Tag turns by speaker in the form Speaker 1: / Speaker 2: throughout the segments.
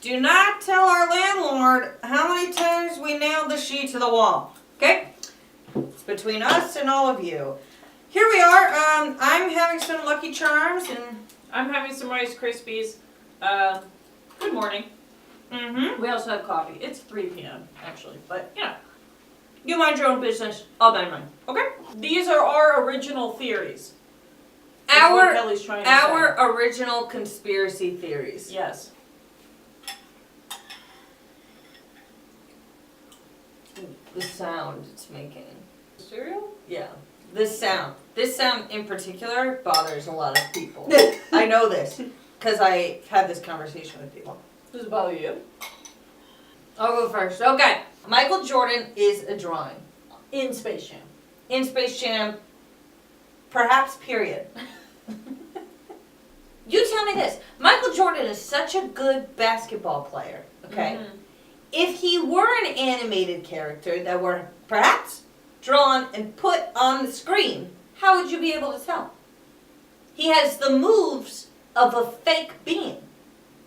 Speaker 1: Do not tell our landlord how many times we nailed the sheet to the wall. Okay? It's between us and all of you. Here we are. I'm having some Lucky Charms and
Speaker 2: I'm having some Rice Krispies. Good morning. We also have coffee. It's 3 p.m. actually, but
Speaker 1: you mind your own business. I'll mind mine. Okay?
Speaker 2: These are our original theories.
Speaker 1: Our original conspiracy theories.
Speaker 2: Yes.
Speaker 1: The sound it's making.
Speaker 2: Cereal?
Speaker 1: Yeah. This sound in particular bothers a lot of people. I know this because I had this conversation with people.
Speaker 2: Does it bother you?
Speaker 1: I'll go first. Okay. Michael Jordan is a drawing.
Speaker 2: In Space Jam.
Speaker 1: In Space Jam, perhaps, period. You tell me this. Michael Jordan is such a good basketball player, okay?
Speaker 2: Mm-hmm.
Speaker 1: If he were an animated character that were perhaps drawn and put on the screen, how would you be able to tell? He has the moves of a fake being.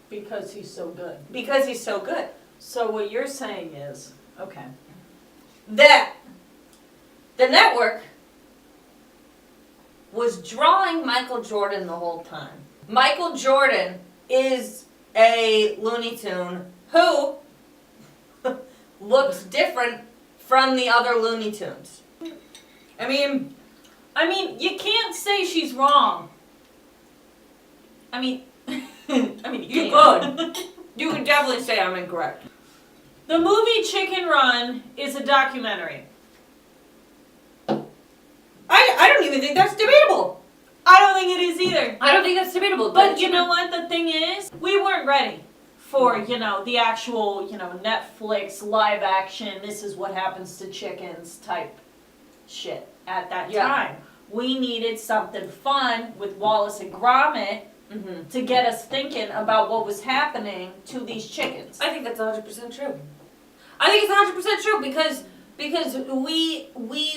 Speaker 2: Because he's so good.
Speaker 1: Because he's so good.
Speaker 2: So what you're saying is, okay,
Speaker 1: that the network was drawing Michael Jordan the whole time. Michael Jordan is a Looney Tune who looks different from the other Looney Tunes. I mean,
Speaker 2: you can't say she's wrong. You
Speaker 1: could. You could definitely say I'm incorrect.
Speaker 2: The movie Chicken Run is a documentary.
Speaker 1: I don't even think that's debatable.
Speaker 2: I don't think it is either.
Speaker 1: I don't think that's debatable.
Speaker 2: But you know what the thing is? We weren't ready for, the actual, Netflix live action, this is what happens to chickens type shit at that time. We needed something fun with Wallace and Gromit to get us thinking about what was happening to these chickens.
Speaker 1: I think that's 100% true. I think it's 100% true because we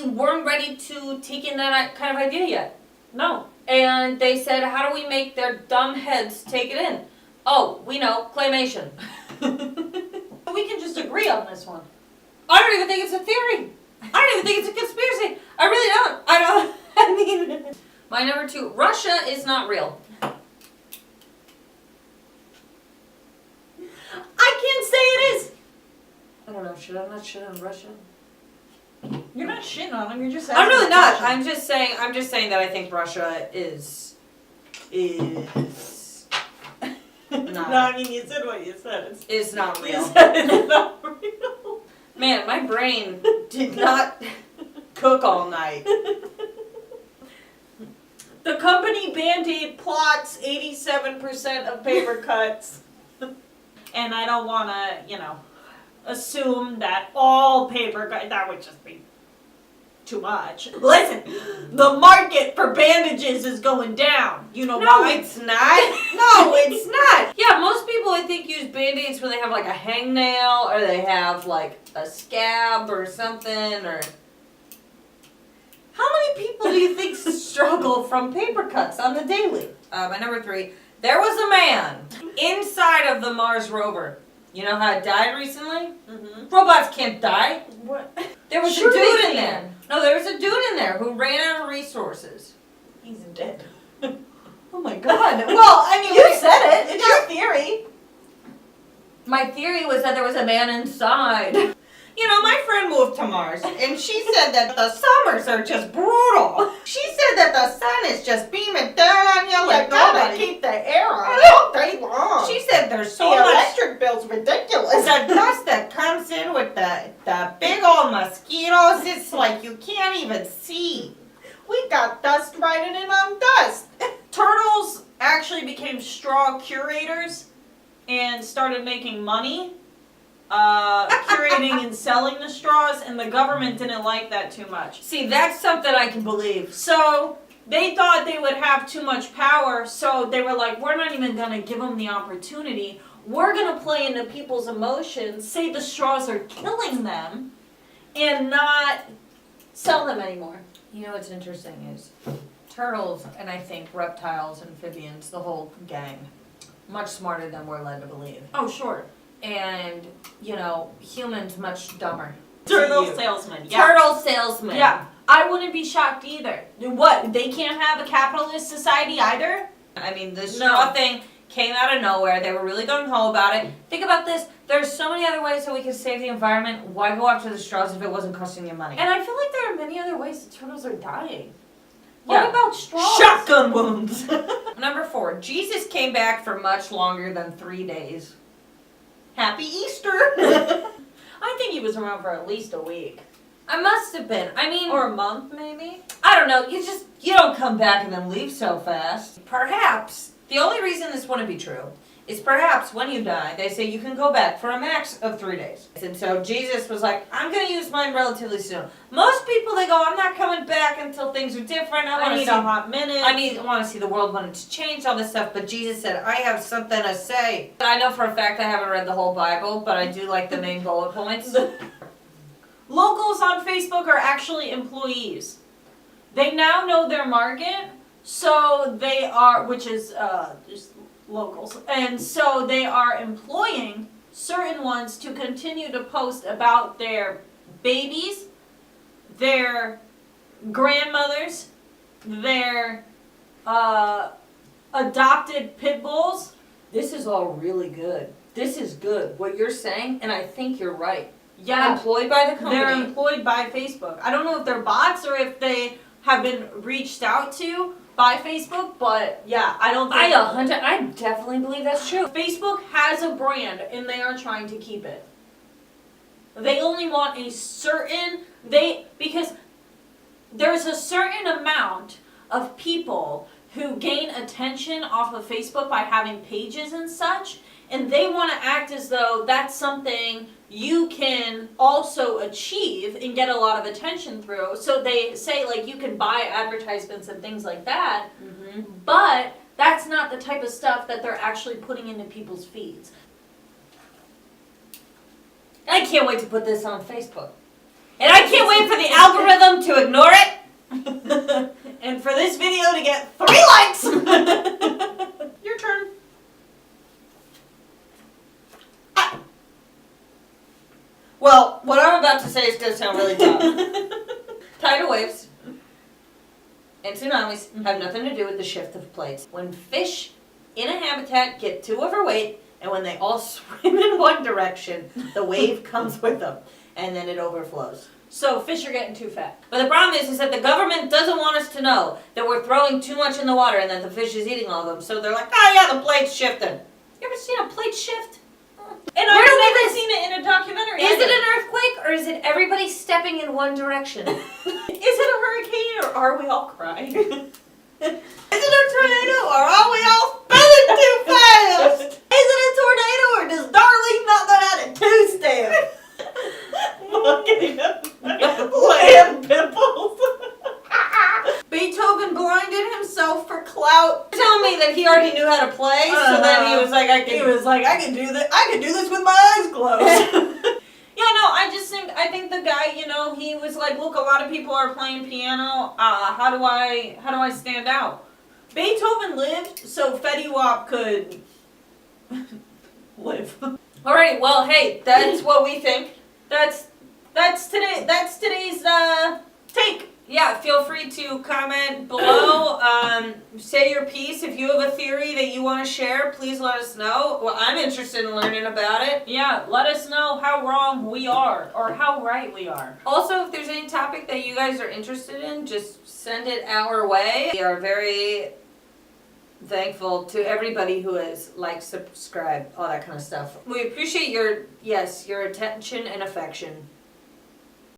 Speaker 1: weren't ready to take in that kind of idea yet.
Speaker 2: No.
Speaker 1: And they said, how do we make their dumb heads take it in? Oh, we know, claymation.
Speaker 2: We can just agree on this one.
Speaker 1: I don't even think it's a theory. I don't even think it's a conspiracy. I really don't. I mean, my number 2, Russia is not real.
Speaker 2: I can't say it is.
Speaker 1: I don't know, should I not shit on Russia?
Speaker 2: You're not shitting on them, you're just
Speaker 1: I'm really
Speaker 2: asking
Speaker 1: not.
Speaker 2: a question.
Speaker 1: I'm just saying that I think Russia is not.
Speaker 2: You said what you said.
Speaker 1: Is not real.
Speaker 2: You said it's not real.
Speaker 1: Man, my brain did not cook all night.
Speaker 2: The company Band-Aid plots 87% of paper cuts. And I don't want to, assume that all paper cuts, that would just be too much. Listen, the market for bandages is going down. You know
Speaker 1: No,
Speaker 2: why?
Speaker 1: it's not. No, it's not. Yeah, most people I think use Band-Aids when they have like a hangnail or they have like a scab or something or... How many people do you think struggle from paper cuts on the daily? My number 3, there was a man inside of the Mars rover. You know how it died recently?
Speaker 2: Mm-hmm.
Speaker 1: Robots can't die.
Speaker 2: What?
Speaker 1: There was
Speaker 2: Sure
Speaker 1: a dude
Speaker 2: they
Speaker 1: in there.
Speaker 2: can.
Speaker 1: No, there was a dude in there who ran out of resources.
Speaker 2: He's dead.
Speaker 1: Oh my god. Well, I mean,
Speaker 2: You said it. It's your theory.
Speaker 1: My theory was that there was a man inside. You know, my friend moved to Mars, and she said that the summers are just brutal. She said that the sun is just beaming down on you like nobody.
Speaker 2: keep the air on
Speaker 1: all
Speaker 2: day long.
Speaker 1: She said there's so
Speaker 2: the
Speaker 1: much
Speaker 2: electric bill's ridiculous.
Speaker 1: the dust that comes in with the big old mosquitoes. It's like you can't even see.
Speaker 2: We got dust riding in on dust. Turtles actually became straw curators and started making money curating and selling the straws, and the government didn't like that too much.
Speaker 1: See, that's something I can believe.
Speaker 2: So they thought they would have too much power, so they were like, we're not even going to give them the opportunity. We're going to play into people's emotions, say the straws are killing them, and not sell them anymore.
Speaker 1: You know what's interesting is turtles and I think reptiles, amphibians, the whole gang, much smarter than we're led to believe.
Speaker 2: Oh, sure.
Speaker 1: And, humans much dumber.
Speaker 2: Turtle
Speaker 1: You.
Speaker 2: salesman. Yeah.
Speaker 1: Turtle salesman.
Speaker 2: Yeah. I wouldn't be shocked either. What? They can't have a capitalist society either?
Speaker 1: I mean, the straw thing came out of nowhere. They were really gung-ho about it. Think about this. There's so many other ways that we can save the environment. Why go after the straws if it wasn't costing you money?
Speaker 2: And I feel like there are many other ways that turtles are dying.
Speaker 1: Yeah.
Speaker 2: What about straws?
Speaker 1: Shotgun wounds. Number 4. Jesus came back for much longer than 3 days. Happy Easter.
Speaker 2: I think he was around for at least a week.
Speaker 1: I must have been. I mean,
Speaker 2: Or a month, maybe?
Speaker 1: I don't know. You don't come back and then leave so fast. Perhaps the only reason this wouldn't be true is perhaps when you die, they say you can go back for a max of 3 days. And so Jesus was like, I'm going to use mine relatively soon. Most people, they go, I'm not coming back until things are different.
Speaker 2: I need a hot minute.
Speaker 1: I want to see the world when it's changed, all this stuff. But Jesus said, I have something to say. I know for a fact I haven't read the whole Bible, but I do like the main bullet points.
Speaker 2: Locals on Facebook are actually employees. They now know their market, so they are, which is just locals, and so they are employing certain ones to continue to post about their babies, their grandmothers, their adopted pit bulls.
Speaker 1: This is all really good. This is good, what you're saying, and I think you're right.
Speaker 2: Yeah,
Speaker 1: Employed by the company.
Speaker 2: they're employed by Facebook. I don't know if they're bots or if they have been reached out to by Facebook, but yeah, I don't think...
Speaker 1: I definitely believe that's true.
Speaker 2: Facebook has a brand and they are trying to keep it. They only want a certain... Because there's a certain amount of people who gain attention off of Facebook by having pages and such, and they want to act as though that's something you can also achieve and get a lot of attention through. So they say, like, you can buy advertisements and things like that, but that's not the type of stuff that they're actually putting into people's feeds.
Speaker 1: I can't wait to put this on Facebook. And I can't wait for the algorithm to ignore it.
Speaker 2: And for this video to get 3 likes! Your turn.
Speaker 1: Well, what I'm about to say is going to sound really dumb. Tidal waves and tsunamis have nothing to do with the shift of plates. When fish in a habitat get too overweight, and when they all swim in one direction, the wave comes with them, and then it overflows.
Speaker 2: So fish are getting too fat.
Speaker 1: But the problem is that the government doesn't want us to know that we're throwing too much in the water and that the fish is eating all of them. So they're like, oh yeah, the plate's shifting. You ever seen a plate shift?
Speaker 2: And I've never seen it in a documentary.
Speaker 1: Is it an earthquake or is it everybody stepping in one direction?
Speaker 2: Is it a hurricane or are we all crying?
Speaker 1: Is it a tornado or are we all spinning too fast?
Speaker 2: Is it a tornado or does Darlene not know how to two-step? Land pimples. Beethoven blinded himself for clout.
Speaker 1: You're telling me that he already knew how to play, so then he was like, I
Speaker 2: can do this. I can do this with my eyes closed. Yeah, no, I think the guy, he was like, look, a lot of people are playing piano. How do I stand out? Beethoven lived so Fetty Wap could live.
Speaker 1: Alright, well, hey, that's what we think.
Speaker 2: That's today's take.
Speaker 1: Yeah, feel free to comment below. Say your piece. If you have a theory that you want to share, please let us know. Well, I'm interested in learning about it.
Speaker 2: Yeah, let us know how wrong we are or how right we are.
Speaker 1: Also, if there's any topic that you guys are interested in, just send it our way. We are very thankful to everybody who has subscribed, all that kind of stuff. We appreciate your attention and affection.